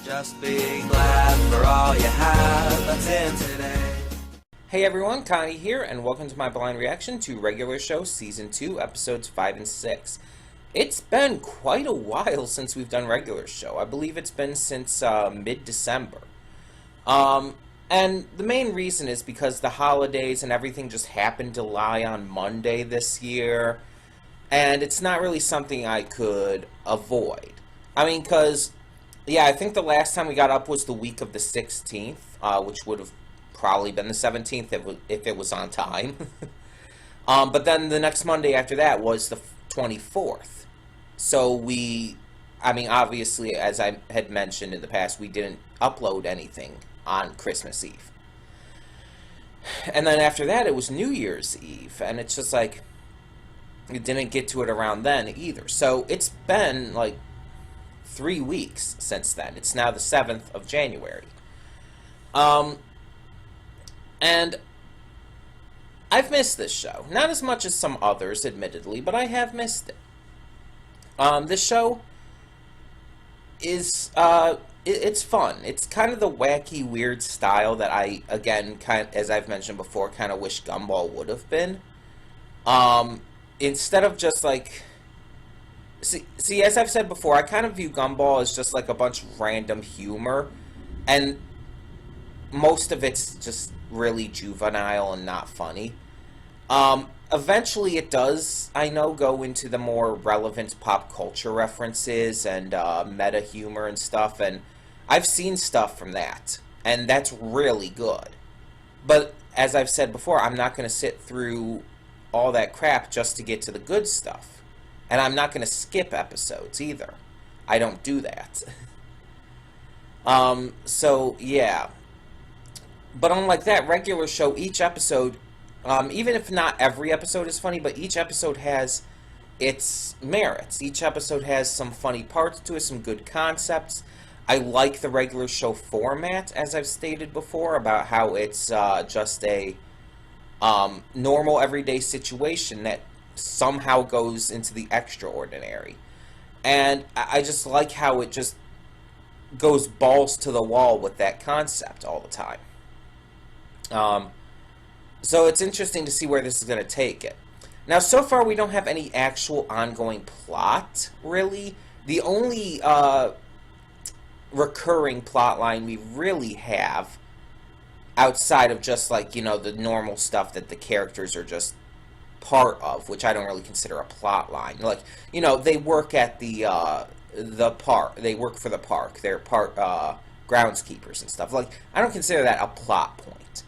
Just be glad for all you have that's in today. Hey everyone, Connie here, and welcome to my blind reaction to Regular Show Season 2, Episodes 5 and 6. It's been quite a while since we've done Regular Show. I believe it's been since mid-December. And the main reason is because the holidays and everything just happened to lie on Monday this year, and it's not really something I could avoid. I mean, because, yeah, I think the last time we got up was the week of the 16th, which would have probably been the 17th if it was on time. But then the next Monday after that was the 24th. So obviously, as I had mentioned in the past, we didn't upload anything on Christmas Eve. And then after that, it was New Year's Eve, and it's just like, we didn't get to it around then either. So it's been like 3 weeks since then. It's now the 7th of January. And I've missed this show. Not as much as some others, admittedly, but I have missed it. This show is, it's fun. It's kind of the wacky, weird style that I, again, as I've mentioned before, kind of wish Gumball would have been. Instead of just like... See, as I've said before, I kind of view Gumball as just like a bunch of random humor, and most of it's just really juvenile and not funny. Eventually it does, I know, go into the more relevant pop culture references and meta humor and stuff, and I've seen stuff from that, and that's really good. But as I've said before, I'm not going to sit through all that crap just to get to the good stuff. And I'm not going to skip episodes either. I don't do that. So, yeah. But unlike that, Regular Show, each episode, even if not every episode is funny, but each episode has its merits. Each episode has some funny parts to it, some good concepts. I like the Regular Show format, as I've stated before, about how it's just a normal, everyday situation that somehow goes into the extraordinary. And I just like how it just goes balls to the wall with that concept all the time. So it's interesting to see where this is going to take it. Now, so far we don't have any actual ongoing plot, really. The only recurring plot line we really have, outside of just like, you know, the normal stuff that the characters are just part of, which I don't really consider a plot line. Like, you know, they work at the park. They work for the park. They're groundskeepers and stuff. Like, I don't consider that a plot point.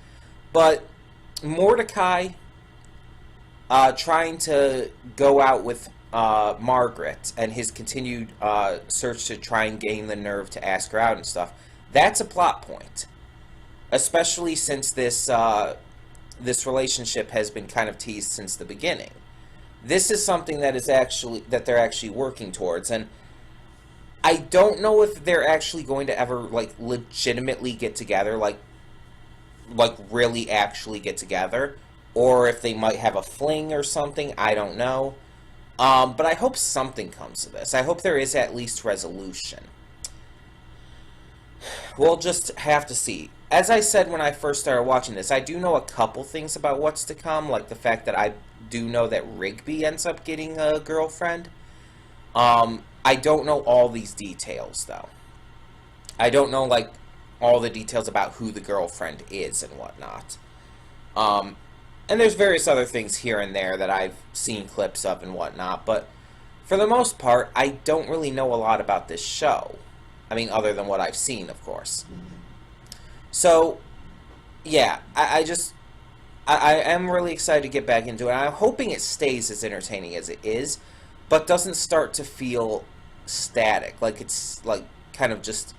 But Mordecai trying to go out with Margaret and his continued search to try and gain the nerve to ask her out and stuff, that's a plot point. Especially since this relationship has been kind of teased since the beginning. This is something that they're actually working towards, and I don't know if they're actually going to ever like legitimately get together, like really actually get together, or if they might have a fling or something. I don't know. But I hope something comes of this. I hope there is at least resolution. We'll just have to see. As I said when I first started watching this, I do know a couple things about what's to come, like the fact that I do know that Rigby ends up getting a girlfriend. I don't know all these details, though. I don't know, like, all the details about who the girlfriend is and whatnot. And there's various other things here and there that I've seen clips of and whatnot, but for the most part, I don't really know a lot about this show. I mean, other than what I've seen, of course. So, yeah, I am really excited to get back into it. I'm hoping it stays as entertaining as it is, but doesn't start to feel static, like it's, like, kind of just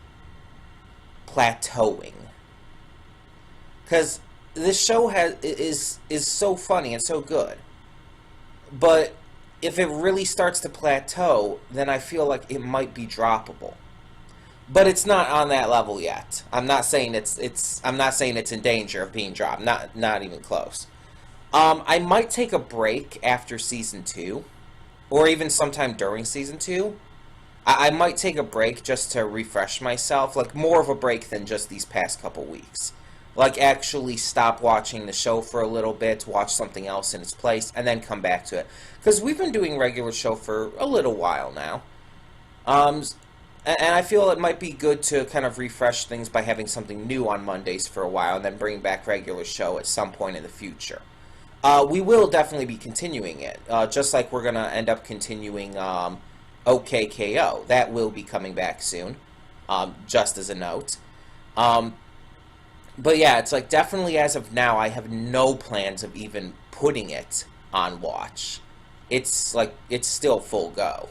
plateauing. Because this show is so funny and so good, but if it really starts to plateau, then I feel like it might be droppable. But it's not on that level yet. I'm not saying it's in danger of being dropped. Not even close. I might take a break after season 2, or even sometime during season 2. I might take a break just to refresh myself, like more of a break than just these past couple weeks. Like actually stop watching the show for a little bit, watch something else in its place, and then come back to it. Because we've been doing regular show for a little while now. And I feel it might be good to kind of refresh things by having something new on Mondays for a while, and then bring back regular show at some point in the future. We will definitely be continuing it, just like we're going to end up continuing OKKO. That will be coming back soon, just as a note. But yeah, it's like definitely as of now, I have no plans of even putting it on watch. It's like, it's still full go.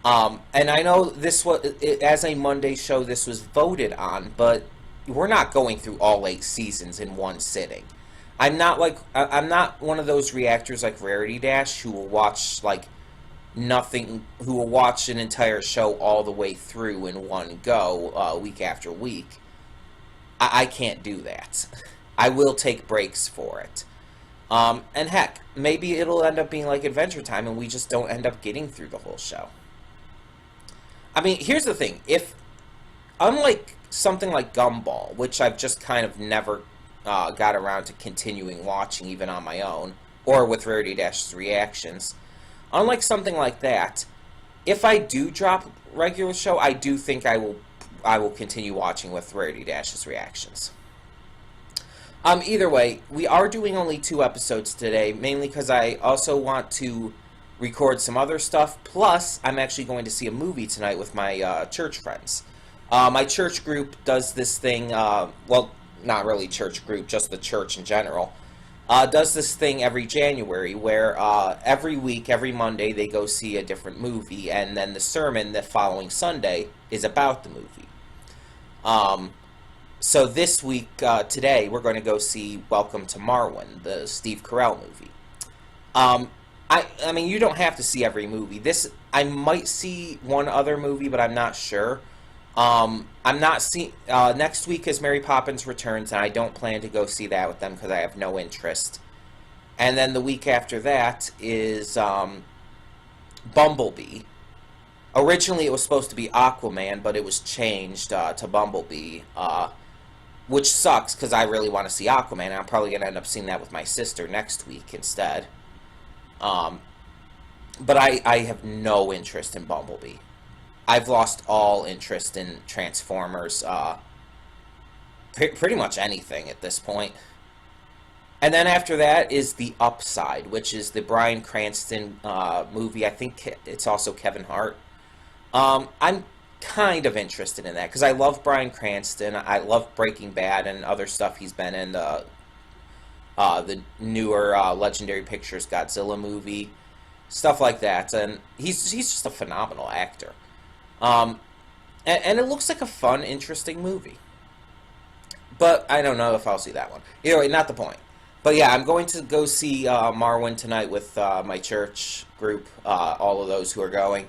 And I know this was, as a Monday show, this was voted on, but we're not going through all 8 seasons in one sitting. I'm not one of those reactors like Rarity Dash who will watch like nothing, who will watch an entire show all the way through in one go, week after week. I can't do that. I will take breaks for it. And heck, maybe it'll end up being like Adventure Time and we just don't end up getting through the whole show. I mean, here's the thing. If, unlike something like Gumball, which I've just kind of never got around to continuing watching even on my own, or with Rarity Dash's reactions, unlike something like that, if I do drop regular show, I do think I will continue watching with Rarity Dash's reactions. Either way, we are doing only 2 episodes today, mainly because I also want to record some other stuff, plus I'm actually going to see a movie tonight with my church friends. My church group does this thing, well, not really church group, just the church in general, does this thing every January where every week, every Monday, they go see a different movie, and then the sermon the following Sunday is about the movie. So this week, today, we're going to go see Welcome to Marwen, the Steve Carell movie. I mean, you don't have to see every movie. I might see one other movie, but I'm not sure. I'm not seeing... next week is Mary Poppins Returns, and I don't plan to go see that with them because I have no interest. And then the week after that is Bumblebee. Originally, it was supposed to be Aquaman, but it was changed to Bumblebee, which sucks because I really want to see Aquaman, and I'm probably going to end up seeing that with my sister next week instead. But I have no interest in Bumblebee. I've lost all interest in Transformers, pretty much anything at this point. And then after that is The Upside, which is the Bryan Cranston movie. I think it's also Kevin Hart. I'm kind of interested in that because I love Bryan Cranston. I love Breaking Bad and other stuff he's been in. The newer Legendary Pictures Godzilla movie, stuff like that, and he's just a phenomenal actor. And it looks like a fun, interesting movie. But I don't know if I'll see that one. Anyway, not the point. But yeah, I'm going to go see Marwen tonight with my church group, all of those who are going.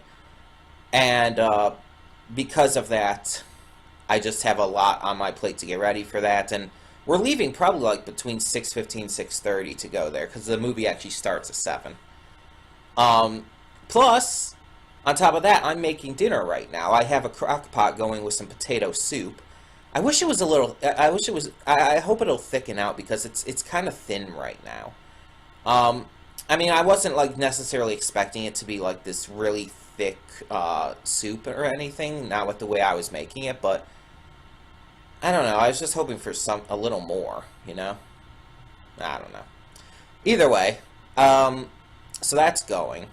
And because of that, I just have a lot on my plate to get ready for that, and we're leaving probably like between 6:15, 6:30 to go there, because the movie actually starts at 7. Plus, on top of that, I'm making dinner right now. I have a crock pot going with some potato soup. I wish it was a little, I hope it'll thicken out, because it's kind of thin right now. I mean, I wasn't like necessarily expecting it to be like this really thick soup or anything, not with the way I was making it, but I don't know. I was just hoping for a little more, you know? I don't know. Either way, so that's going.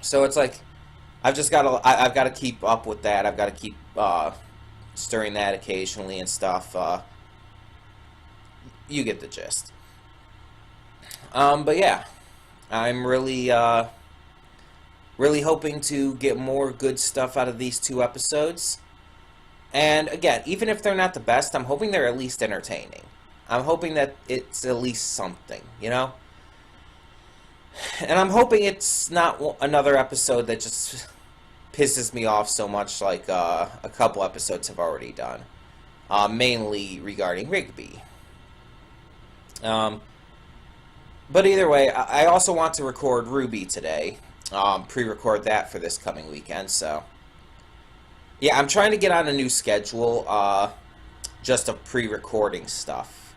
So it's like, I've got to keep up with that. I've got to keep stirring that occasionally and stuff. You get the gist. But yeah, I'm really hoping to get more good stuff out of these 2 episodes. And again, even if they're not the best, I'm hoping they're at least entertaining. I'm hoping that it's at least something, you know? And I'm hoping it's not another episode that just pisses me off so much like a couple episodes have already done. Mainly regarding Rigby. But either way, I also want to record Ruby today. pre-record that for this coming weekend. So yeah, I'm trying to get on a new schedule, just of pre-recording stuff,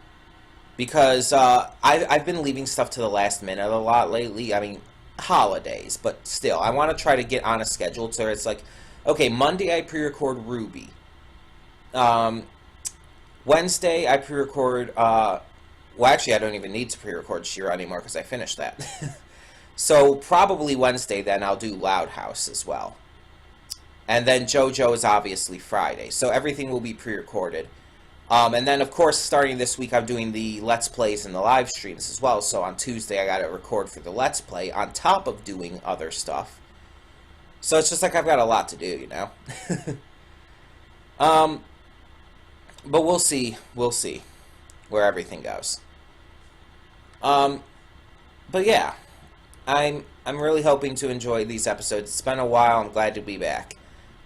because I've been leaving stuff to the last minute a lot lately. I mean, holidays, but still, I want to try to get on a schedule so it's like, okay, Monday I pre-record Ruby. Wednesday I pre-record, well, actually I don't even need to pre-record Shira anymore because I finished that. So probably Wednesday then I'll do Loud House as well. And then JoJo is obviously Friday, so everything will be pre-recorded. And then, of course, starting this week, I'm doing the Let's Plays and the live streams as well. So on Tuesday, I got to record for the Let's Play on top of doing other stuff. So it's just like I've got a lot to do, you know? But we'll see. We'll see where everything goes. But yeah, I'm really hoping to enjoy these episodes. It's been a while. I'm glad to be back.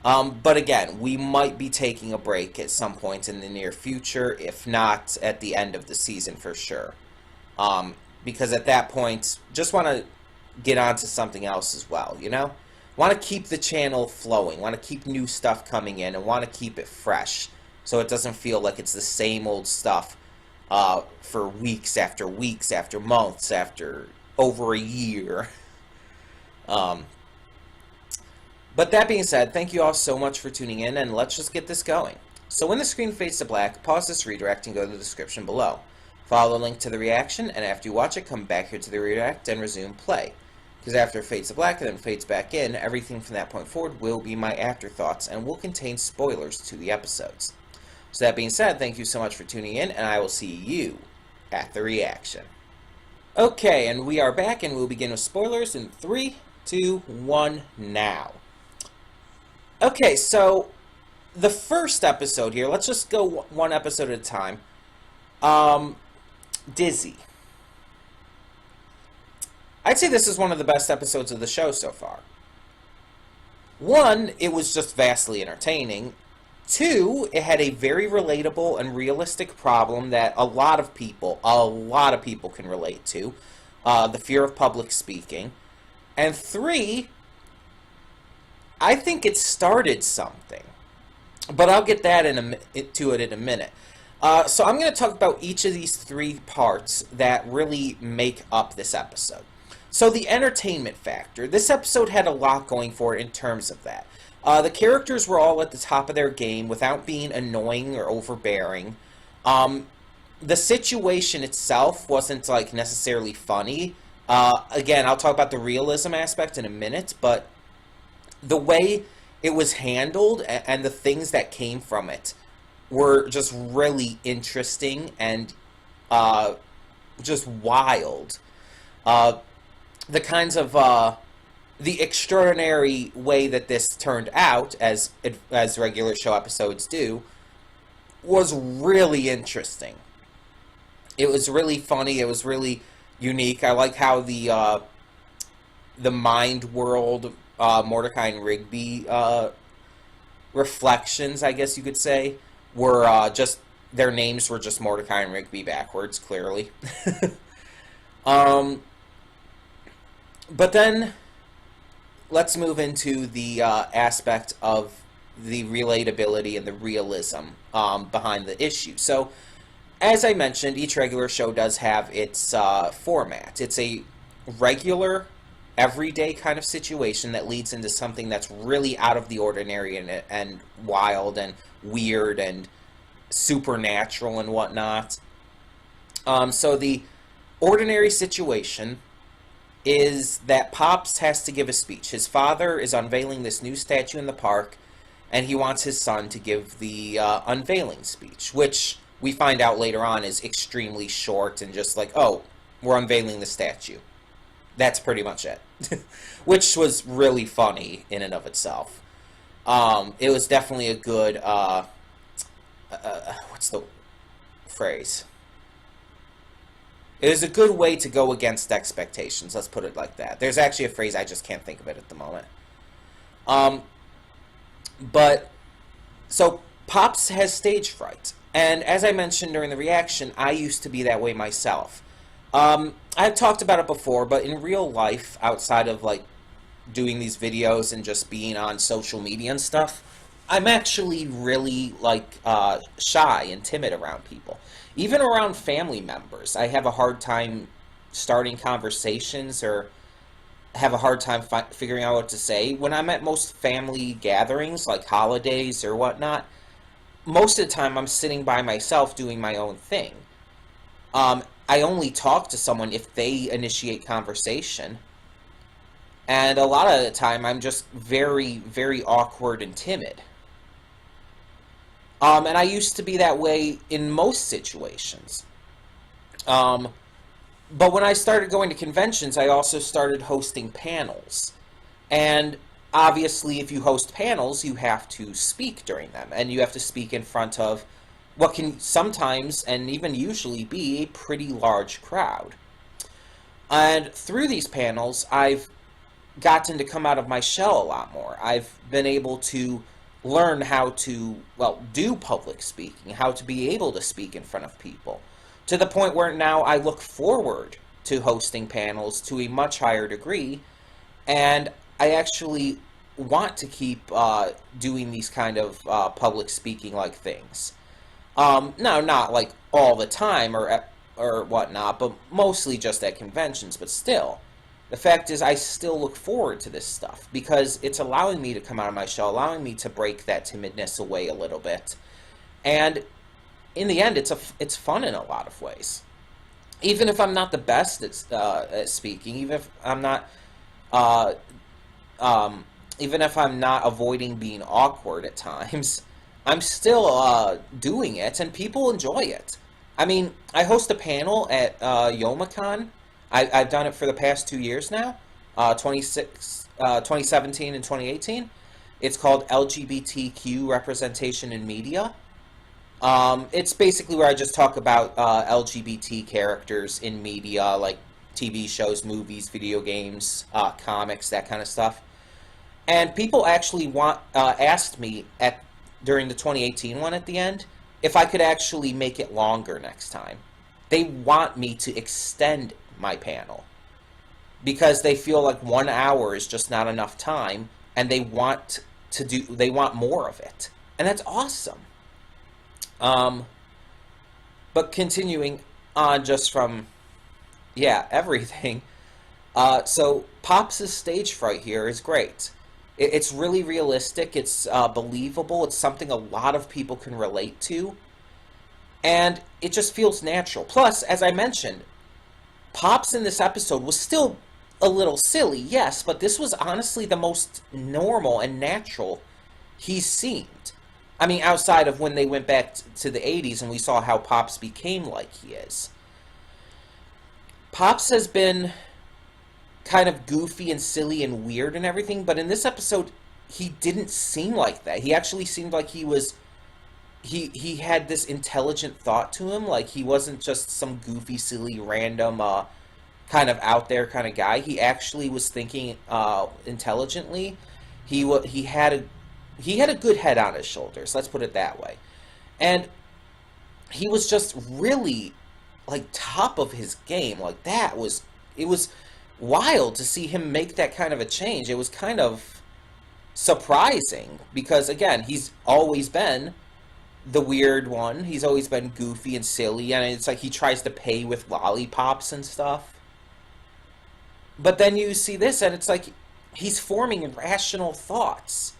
But again, we might be taking a break at some point in the near future, if not at the end of the season for sure. Because at that point, just want to get on to something else as well, you know? Want to keep the channel flowing, want to keep new stuff coming in, and want to keep it fresh, so it doesn't feel like it's the same old stuff for weeks after months, after over a year. But that being said, thank you all so much for tuning in, and let's just get this going. So when the screen fades to black, pause this redirect and go to the description below. Follow the link to the reaction, and after you watch it, come back here to the redirect and resume play. Because after it fades to black and then fades back in, everything from that point forward will be my afterthoughts and will contain spoilers to the episodes. So that being said, thank you so much for tuning in, and I will see you at the reaction. Okay, and we are back, and we'll begin with spoilers in 3, 2, 1, now. Okay, so the first episode here, let's just go one episode at a time. Dizzy. I'd say this is one of the best episodes of the show so far. 1, it was just vastly entertaining. 2, it had a very relatable and realistic problem that a lot of people can relate to. The fear of public speaking. And 3, I think it started something, but I'll get that to it in a minute. So I'm going to talk about each of these 3 parts that really make up this episode. So the entertainment factor. This episode had a lot going for it in terms of that. The characters were all at the top of their game without being annoying or overbearing. The situation itself wasn't like necessarily funny. Again, I'll talk about the realism aspect in a minute, but the way it was handled and the things that came from it were just really interesting and just wild. The kinds of the extraordinary way that this turned out, as regular show episodes do, was really interesting. It was really funny. It was really unique. I like how the mind world, Mordecai and Rigby reflections, I guess you could say, were just, their names were just Mordecai and Rigby backwards, clearly. But then, let's move into the aspect of the relatability and the realism behind the issue. So, as I mentioned, each regular show does have its format. It's a regular, everyday kind of situation that leads into something that's really out of the ordinary and wild and weird and supernatural and whatnot. So the ordinary situation is that Pops has to give a speech. His father is unveiling this new statue in the park, and he wants his son to give the unveiling speech, which we find out later on is extremely short and just like, oh, we're unveiling the statue. That's pretty much it. Which was really funny in and of itself. It was definitely a good, what's the phrase? It was a good way to go against expectations, let's put it like that. There's actually a phrase, I just can't think of it at the moment. But, so, Pops has stage fright. And as I mentioned during the reaction, I used to be that way myself. I've talked about it before, but in real life, outside of, like, doing these videos and just being on social media and stuff, I'm actually really like shy and timid around people. Even around family members, I have a hard time starting conversations or have a hard time figuring out what to say. When I'm at most family gatherings, like holidays or whatnot, most of the time I'm sitting by myself doing my own thing. I only talk to someone if they initiate conversation. And a lot of the time I'm just very, very awkward and timid. And I used to be that way in most situations. Um, but when I started going to conventions, I also started hosting panels. And obviously, if you host panels, you have to speak during them. And you have to speak in front of what can sometimes and even usually be a pretty large crowd. And through these panels, I've gotten to come out of my shell a lot more. I've been able to learn how to, well, do public speaking, how to be able to speak in front of people, to the point where now I look forward to hosting panels to a much higher degree, and I actually want to keep doing these kind of public speaking like things. No, not like all the time or whatnot, but mostly just at conventions. But still, the fact is, I still look forward to this stuff because it's allowing me to come out of my shell, allowing me to break that timidness away a little bit, and in the end, it's fun in a lot of ways. Even if I'm not the best at speaking, uh, even if I'm not avoiding being awkward at times, I'm still doing it, and people enjoy it. I mean, I host a panel at YomaCon. I've done it for the past 2 years now, 2017 and 2018. It's called LGBTQ Representation in Media. It's basically where I just talk about LGBT characters in media, like TV shows, movies, video games, comics, that kind of stuff. And people actually asked me during the 2018 one at the end if I could actually make it longer next time. They want me to extend my panel because they feel like 1 hour is just not enough time, and they want more of it, and that's awesome. But continuing on just from everything. So Pops' stage fright here is great. It's really realistic. It's believable. It's something a lot of people can relate to. And it just feels natural. Plus, as I mentioned, Pops in this episode was still a little silly, yes, but this was honestly the most normal and natural he's seemed. I mean, outside of when they went back to the 80s and we saw how Pops became like he is. Pops has been kind of goofy and silly and weird and everything, but in this episode, he didn't seem like that. He actually seemed like he had this intelligent thought to him, like he wasn't just some goofy, silly, random, kind of out there kind of guy. He actually was thinking intelligently. He had a good head on his shoulders, let's put it that way. And he was just really like top of his game. Like it was wild to see him make that kind of a change. It was kind of surprising because again, he's always been the weird one. He's always been goofy and silly, and it's like he tries to pay with lollipops and stuff. But then you see this and it's like he's forming rational thoughts.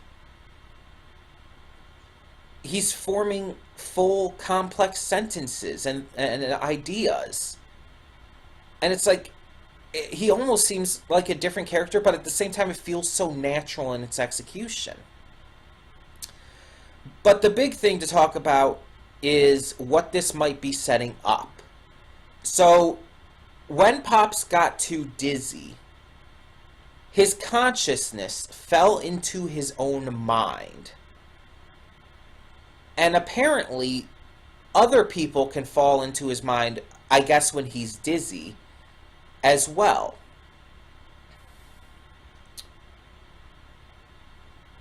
He's forming full complex sentences and ideas. And it's like he almost seems like a different character, but at the same time it feels so natural in its execution. But the big thing to talk about is what this might be setting up. So, when Pops got too dizzy, his consciousness fell into his own mind. And apparently, other people can fall into his mind, I guess, when he's dizzy as well.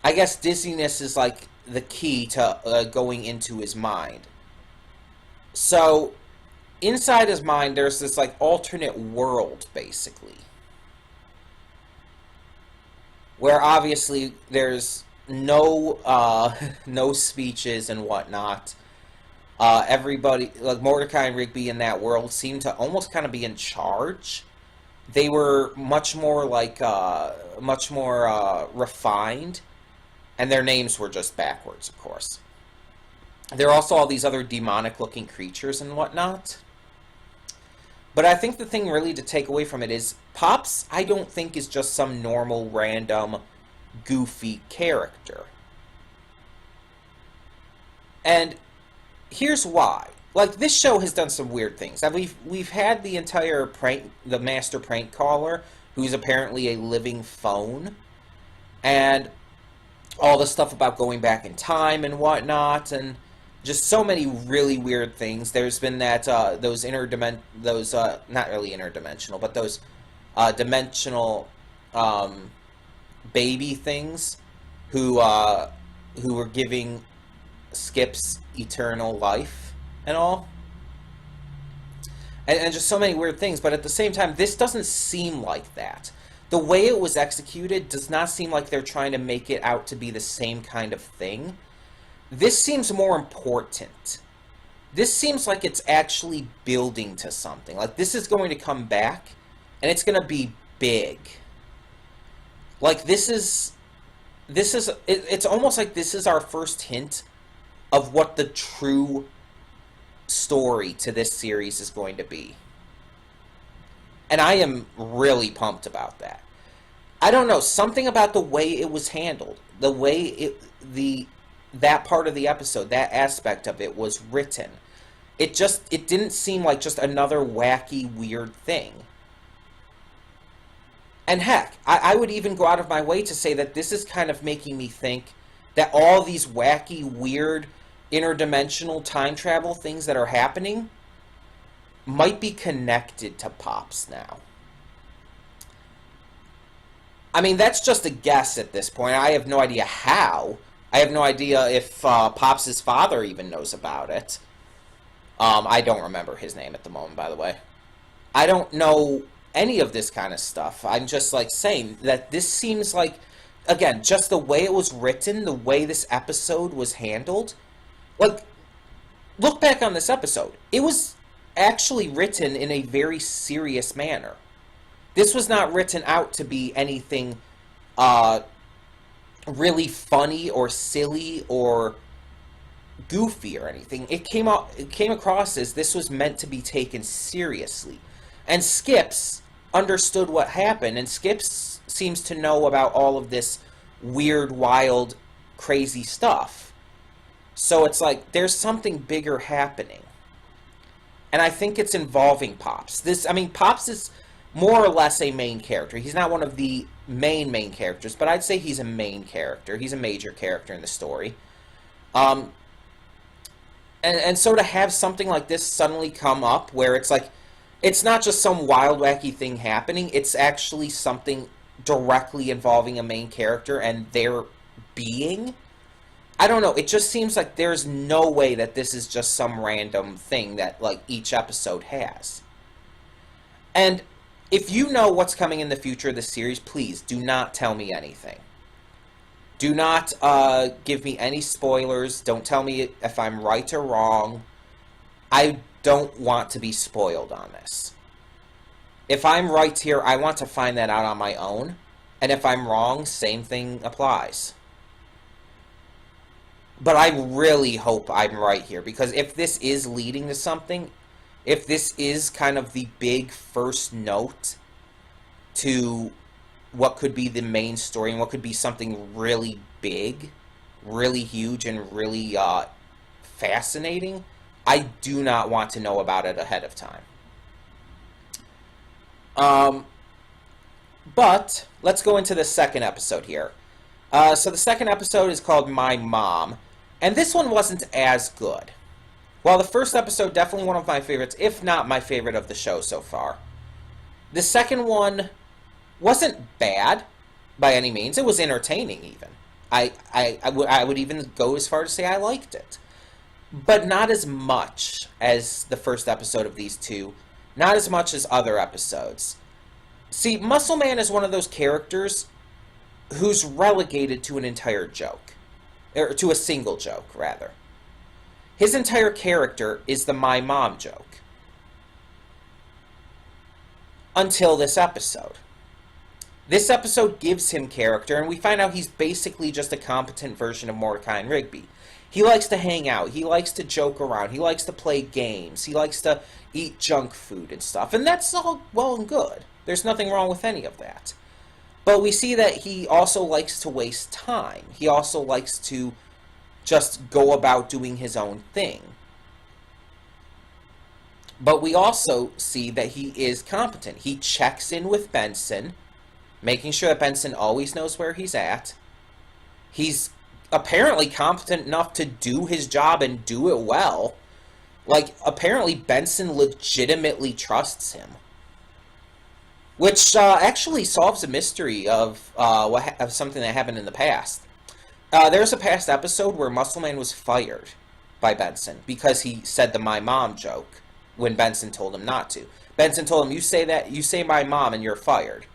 I guess dizziness is like the key to going into his mind. So, inside his mind, there's this like alternate world, basically. where obviously there's no no speeches and whatnot. Everybody, like Mordecai and Rigby in that world, seemed to almost kind of be in charge. They were much more like much more refined, and their names were just backwards, of course. There are also all these other demonic-looking creatures and whatnot. But I think the thing really to take away from it is Pops, I don't think, is just some normal, random, goofy character. And here's why. Like, this show has done some weird things. We've had the entire the master prank caller, who's apparently a living phone, and all the stuff about going back in time and whatnot, and just so many really weird things. There's been that not really interdimensional, but those dimensional baby things who were giving Skip's eternal life and all, and just so many weird things. But at the same time, this doesn't seem like that. The way it was executed does not seem like they're trying to make it out to be the same kind of thing. This seems more important. This seems like it's actually building to something. Like, this is going to come back, and it's going to be big. Like, it's almost like this is our first hint of what the true story to this series is going to be. And I am really pumped about that. I don't know, something about the way it was handled, the way that part of the episode, that aspect of it was written. It didn't seem like just another wacky, weird thing. And heck, I would even go out of my way to say that this is kind of making me think that all these wacky, weird, interdimensional time travel things that are happening might be connected to Pops now. I mean, that's just a guess at this point. I have no idea how. I have no idea if Pops' father even knows about it. I don't remember his name at the moment, by the way. I don't know any of this kind of stuff. I'm just, like, saying that this seems like, again, just the way it was written, the way this episode was handled. Like, look back on this episode. It was actually written in a very serious manner. This was not written out to be anything really funny or silly or goofy or anything. It came across as this was meant to be taken seriously. And Skips understood what happened, and Skips seems to know about all of this weird, wild, crazy stuff. So it's like, there's something bigger happening. And I think it's involving Pops. Pops is more or less a main character. He's not one of the main characters, but I'd say he's a main character. He's a major character in the story. And so to have something like this suddenly come up, where it's like, it's not just some wild, wacky thing happening, it's actually something directly involving a main character and their being. I don't know, it just seems like there's no way that this is just some random thing that, like, each episode has. And if you know what's coming in the future of the series, please do not tell me anything. Do not give me any spoilers. Don't tell me if I'm right or wrong. I don't want to be spoiled on this. If I'm right here, I want to find that out on my own. And if I'm wrong, same thing applies. But I really hope I'm right here, because if this is leading to something, if this is kind of the big first note to what could be the main story and what could be something really big, really huge, and really fascinating, I do not want to know about it ahead of time. But let's go into the second episode here. So the second episode is called My Mom, and this one wasn't as good. While the first episode, definitely one of my favorites, if not my favorite of the show so far. The second one wasn't bad by any means. It was entertaining even. I would even go as far to say I liked it. But not as much as the first episode of these two. Not as much as other episodes. See, Muscle Man is one of those characters who's relegated to an entire joke. Or to a single joke, rather. His entire character is the my mom joke. Until this episode. This episode gives him character, and we find out he's basically just a competent version of Mordecai and Rigby. He likes to hang out. He likes to joke around. He likes to play games. He likes to eat junk food and stuff. And that's all well and good. There's nothing wrong with any of that. But we see that he also likes to waste time. He also likes to just go about doing his own thing. But we also see that he is competent. He checks in with Benson, making sure that Benson always knows where he's at. He's apparently competent enough to do his job and do it well. Like, apparently Benson legitimately trusts him. Which actually solves a mystery of something that happened in the past. There's a past episode where Muscle Man was fired by Benson because he said the my mom joke when Benson told him not to. Benson told him, you say my mom and you're fired.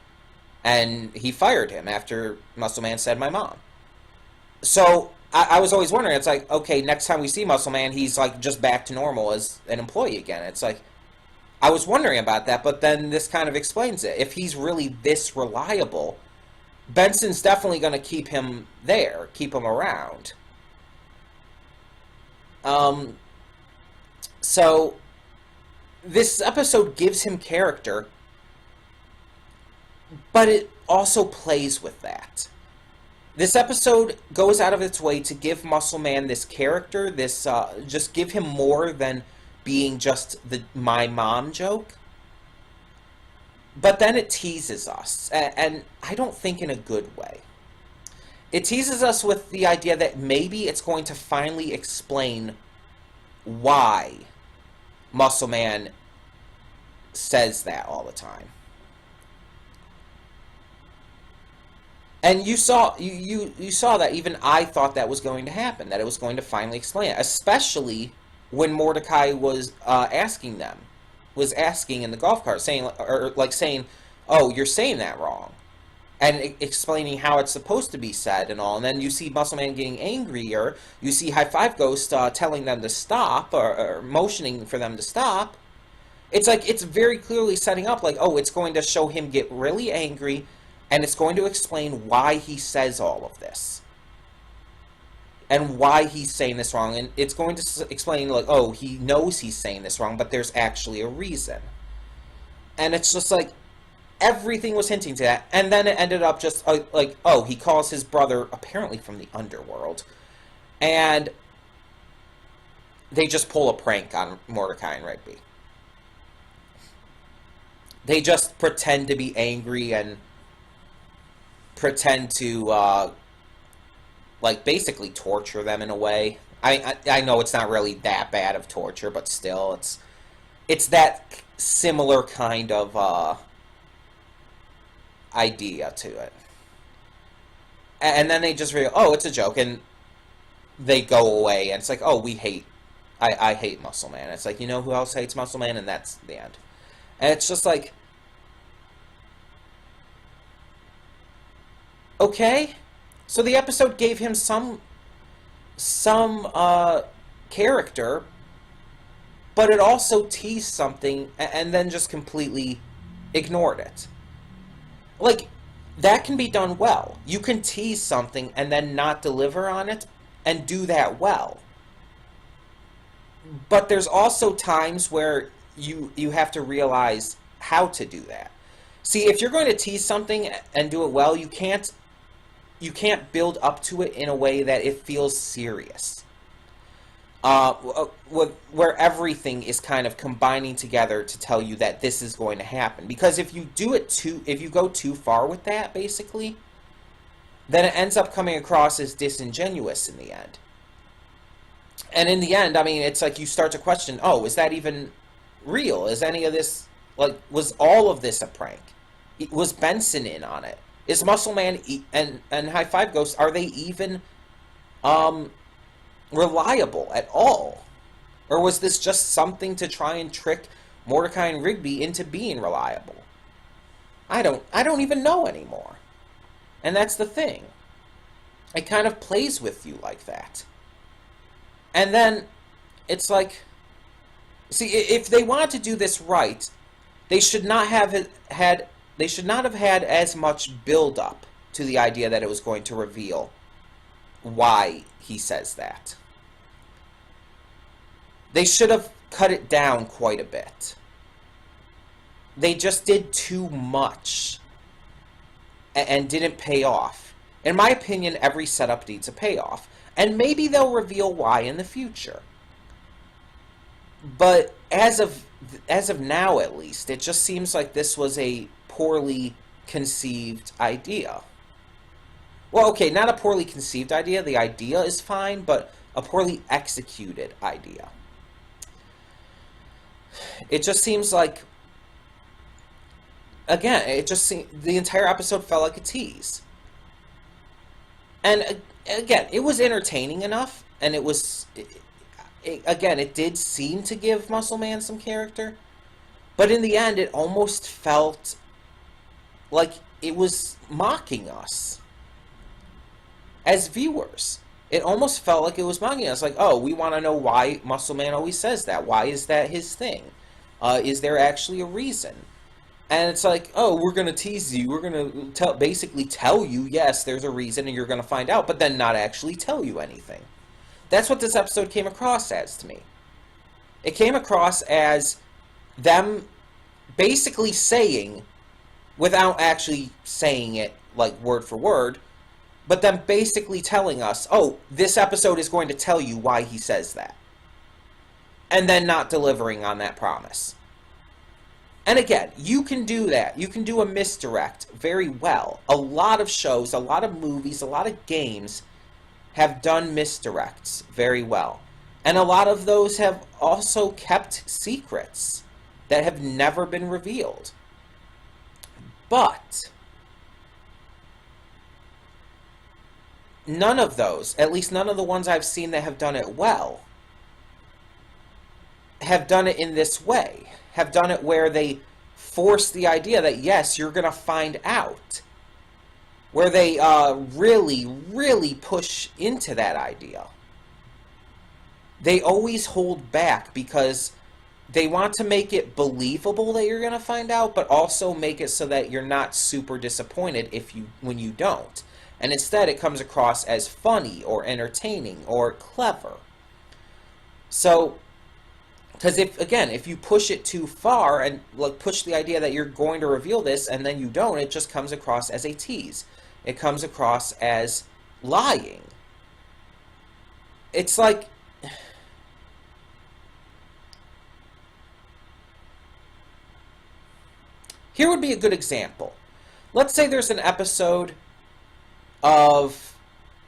And he fired him after Muscle Man said my mom. So I was always wondering, it's like, okay, next time we see Muscle Man, he's like just back to normal as an employee again. It's like, I was wondering about that, but then this kind of explains it. If he's really this reliable, Benson's definitely going to keep him there, keep him around. So this episode gives him character, but it also plays with that. This episode goes out of its way to give Muscle Man this character, this just give him more than being just the my mom joke. But then it teases us, and I don't think in a good way. It teases us with the idea that maybe it's going to finally explain why Muscle Man says that all the time. And you saw that even I thought that was going to happen, that it was going to finally explain it, especially when Mordecai was asking in the golf cart, saying, oh, you're saying that wrong, and explaining how it's supposed to be said and all. And then you see Muscle Man getting angrier. You see High Five Ghost telling them to stop, or motioning for them to stop. It's like, it's very clearly setting up, like, oh, it's going to show him get really angry, and it's going to explain why he says all of this. And why he's saying this wrong. And it's going to explain, like, oh, he knows he's saying this wrong, but there's actually a reason. And it's just like, everything was hinting to that. And then it ended up just like, oh, he calls his brother, apparently from the underworld. And they just pull a prank on Mordecai and Rigby. They just pretend to be angry and pretend to, like, basically torture them in a way. I know it's not really that bad of torture, but still, it's that similar kind of idea to it. And then they just realize, oh, it's a joke, and they go away, and it's like, oh, I hate Muscle Man. It's like, you know who else hates Muscle Man? And that's the end. And it's just like, okay, so the episode gave him some character, but it also teased something and then just completely ignored it. Like, that can be done well. You can tease something and then not deliver on it and do that well. But there's also times where you have to realize how to do that. See, if you're going to tease something and do it well, you can't build up to it in a way that it feels serious. Where everything is kind of combining together to tell you that this is going to happen. Because if you go too far with that, basically, then it ends up coming across as disingenuous in the end. And in the end, I mean, it's like you start to question, oh, is that even real? Is any of this, like, was all of this a prank? Was Benson in on it? Is Muscle Man and High Five Ghost, are they even reliable at all? Or was this just something to try and trick Mordecai and Rigby into being reliable? I don't even know anymore. And that's the thing. It kind of plays with you like that. And then it's like, see, if they wanted to do this right, they should not have had as much build up to the idea that it was going to reveal why he says that. They should have cut it down quite a bit. They just did too much and didn't pay off. In my opinion, every setup needs a payoff. And maybe they'll reveal why in the future. But as of now, at least, it just seems like this was a poorly conceived idea. Well, okay, not a poorly conceived idea. The idea is fine, but a poorly executed idea. It just seems like, again, the entire episode felt like a tease. And again, it was entertaining enough, and it did seem to give Muscle Man some character, but in the end, it almost felt like it was mocking us as viewers. It almost felt like it was mocking us, like, oh, we want to know why Muscle Man always says that. Why is that his thing? Is there actually a reason? And it's like, oh, we're going to tease you. We're going to basically tell you, yes, there's a reason, and you're going to find out, but then not actually tell you anything. That's what this episode came across as to me. It came across as them basically saying, without actually saying it like word for word, but them basically telling us, oh, this episode is going to tell you why he says that. And then not delivering on that promise. And again, you can do that. You can do a misdirect very well. A lot of shows, a lot of movies, a lot of games have done misdirects very well. And a lot of those have also kept secrets that have never been revealed. But none of those, at least none of the ones I've seen that have done it well, have done it in this way. Have done it where they force the idea that, yes, you're going to find out. Where they really, really push into that idea. They always hold back because they want to make it believable that you're going to find out, but also make it so that you're not super disappointed when you don't. And instead it comes across as funny or entertaining or clever. So, because if you push it too far and push the idea that you're going to reveal this and then you don't, it just comes across as a tease. It comes across as lying. It's like, here would be a good example. Let's say there's an episode of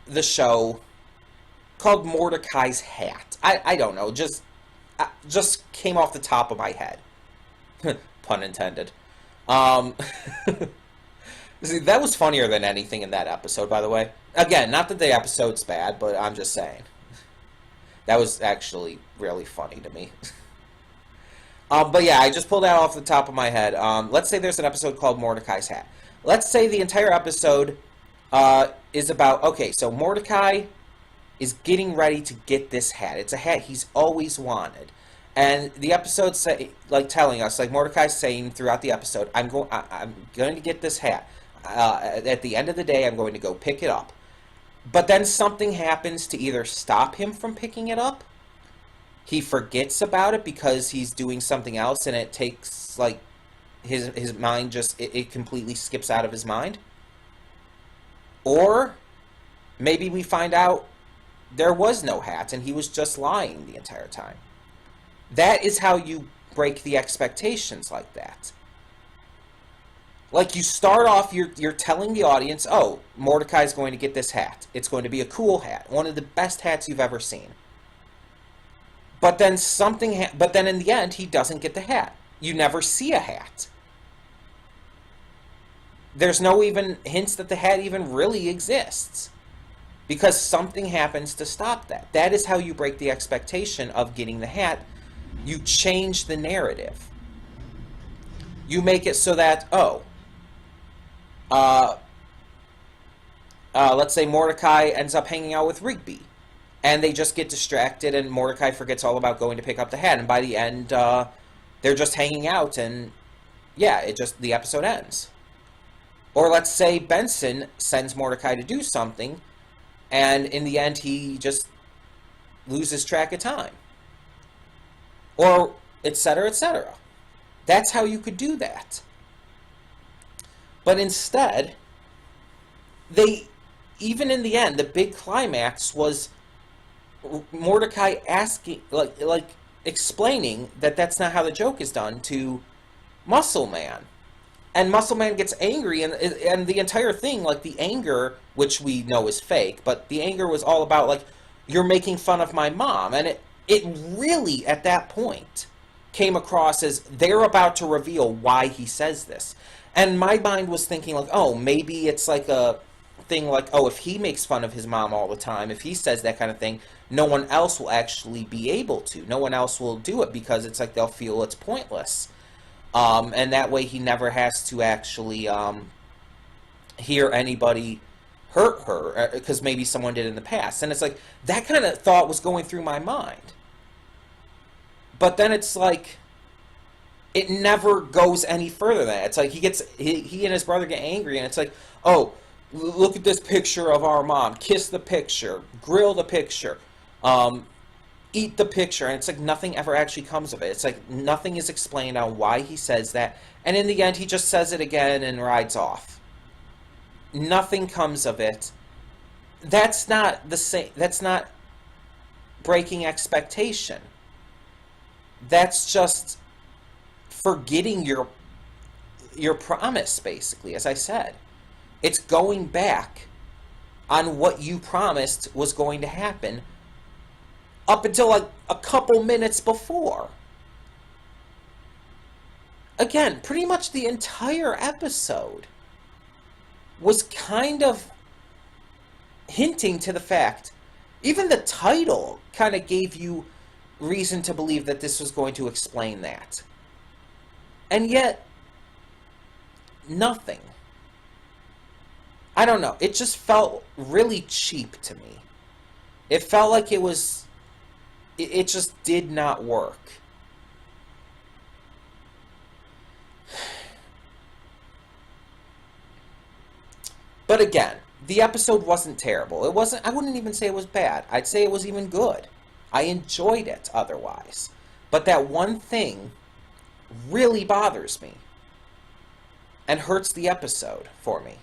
the show called Mordecai's Hat. I don't know, just came off the top of my head. Pun intended. See, that was funnier than anything in that episode, by the way. Again, not that the episode's bad, but I'm just saying. That was actually really funny to me. But yeah, I just pulled that off the top of my head. Let's say there's an episode called Mordecai's Hat. Let's say the entire episode is about, okay, so Mordecai is getting ready to get this hat. It's a hat he's always wanted. And the episode's telling us, like Mordecai's saying throughout the episode, I'm going to get this hat. At the end of the day, I'm going to go pick it up. But then something happens to either stop him from picking it up, he forgets about it because he's doing something else, and it takes, his mind just, it completely skips out of his mind. Or maybe we find out there was no hat, and he was just lying the entire time. That is how you break the expectations like that. Like, you start off, you're telling the audience, oh, Mordecai's going to get this hat. It's going to be a cool hat. One of the best hats you've ever seen. But then but then in the end, he doesn't get the hat. You never see a hat. There's no even hints that the hat even really exists. Because something happens to stop that. That is how you break the expectation of getting the hat. You change the narrative. You make it so that, let's say Mordecai ends up hanging out with Rigby, and they just get distracted, and Mordecai forgets all about going to pick up the hat, and by the end, they're just hanging out, and yeah, the episode ends. Or let's say Benson sends Mordecai to do something, and in the end, he just loses track of time. Or etc., etc. That's how you could do that. But instead, even in the end, the big climax was Mordecai asking, explaining that that's not how the joke is done to Muscle Man. And Muscle Man gets angry, and the entire thing, like, the anger, which we know is fake, but the anger was all about, like, you're making fun of my mom. And it really, at that point, came across as they're about to reveal why he says this. And my mind was thinking, like, oh, maybe it's like a thing like, oh, if he makes fun of his mom all the time, if he says that kind of thing, no one else will actually be able to. No one else will do it because it's like they'll feel it's pointless. And that way he never has to actually hear anybody hurt her, because maybe someone did in the past. And it's like, that kind of thought was going through my mind. But then it's like, it never goes any further than that. It's like he and his brother get angry, and it's like, oh, look at this picture of our mom. Kiss the picture. Grill the picture. Eat the picture. And it's like nothing ever actually comes of it. It's like nothing is explained on why he says that. And in the end, he just says it again and rides off. Nothing comes of it. That's not the same. That's not breaking expectation. That's just forgetting your promise, basically, as I said. It's going back on what you promised was going to happen up until like a couple minutes before. Again, pretty much the entire episode was kind of hinting to the fact, even the title kind of gave you reason to believe that this was going to explain that. And yet, nothing. I don't know. It just felt really cheap to me. It felt like it was... It just did not work. But again, the episode wasn't terrible. It wasn't... I wouldn't even say it was bad. I'd say it was even good. I enjoyed it otherwise. But that one thing really bothers me and hurts the episode for me.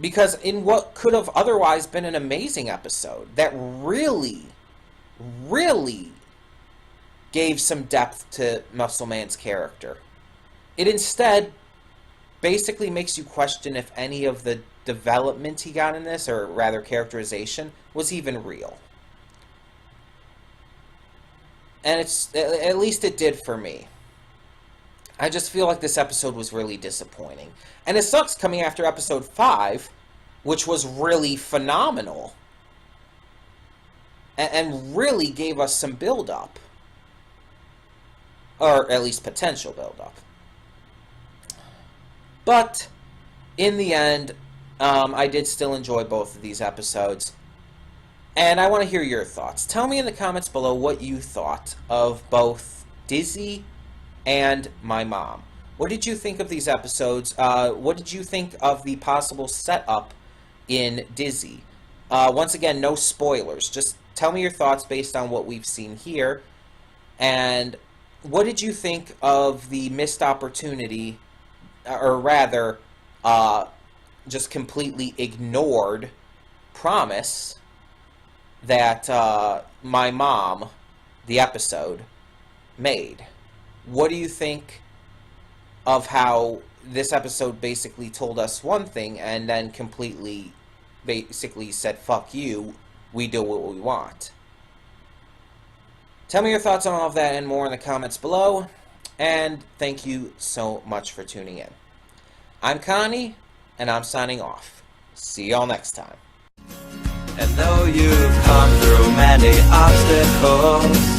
Because in what could have otherwise been an amazing episode that really, really gave some depth to Muscle Man's character, it instead basically makes you question if any of the development he got in this, or rather characterization, was even real. And at least it did for me. I just feel like this episode was really disappointing. And it sucks coming after episode 5, which was really phenomenal. And really gave us some build-up. Or at least potential build-up. But, in the end, I did still enjoy both of these episodes. And I want to hear your thoughts. Tell me in the comments below what you thought of both Dizzy and My Mom. What did you think of these episodes? What did you think of the possible setup in Dizzy? Once again, no spoilers. Just tell me your thoughts based on what we've seen here. And what did you think of the missed opportunity, or rather, just completely ignored promise that My Mom, the episode, made? What do you think of how this episode basically told us one thing and then completely basically said, fuck you, we do what we want? Tell me your thoughts on all of that and more in the comments below, and thank you so much for tuning in. I'm Connie, and I'm signing off. See y'all next time. And though you've come through many obstacles,